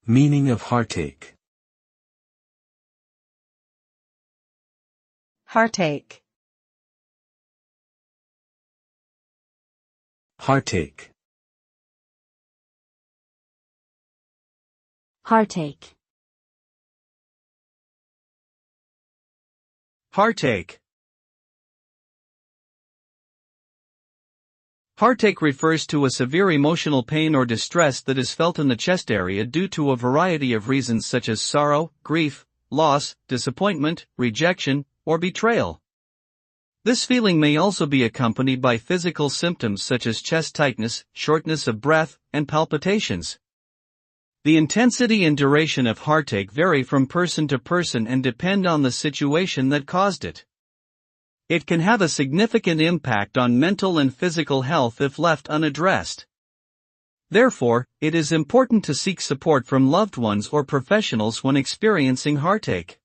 Meaning of heartache. Heartache. Heartache. Heartache. Heartache. Heartache refers to a severe emotional pain or distress that is felt in the chest area due to a variety of reasons such as sorrow, grief, loss, disappointment, rejection, or betrayal. This feeling may also be accompanied by physical symptoms such as chest tightness, shortness of breath, and palpitations. The intensity and duration of heartache vary from person to person and depend on the situation that caused it. It can have a significant impact on mental and physical health if left unaddressed. Therefore, it is important to seek support from loved ones or professionals when experiencing heartache.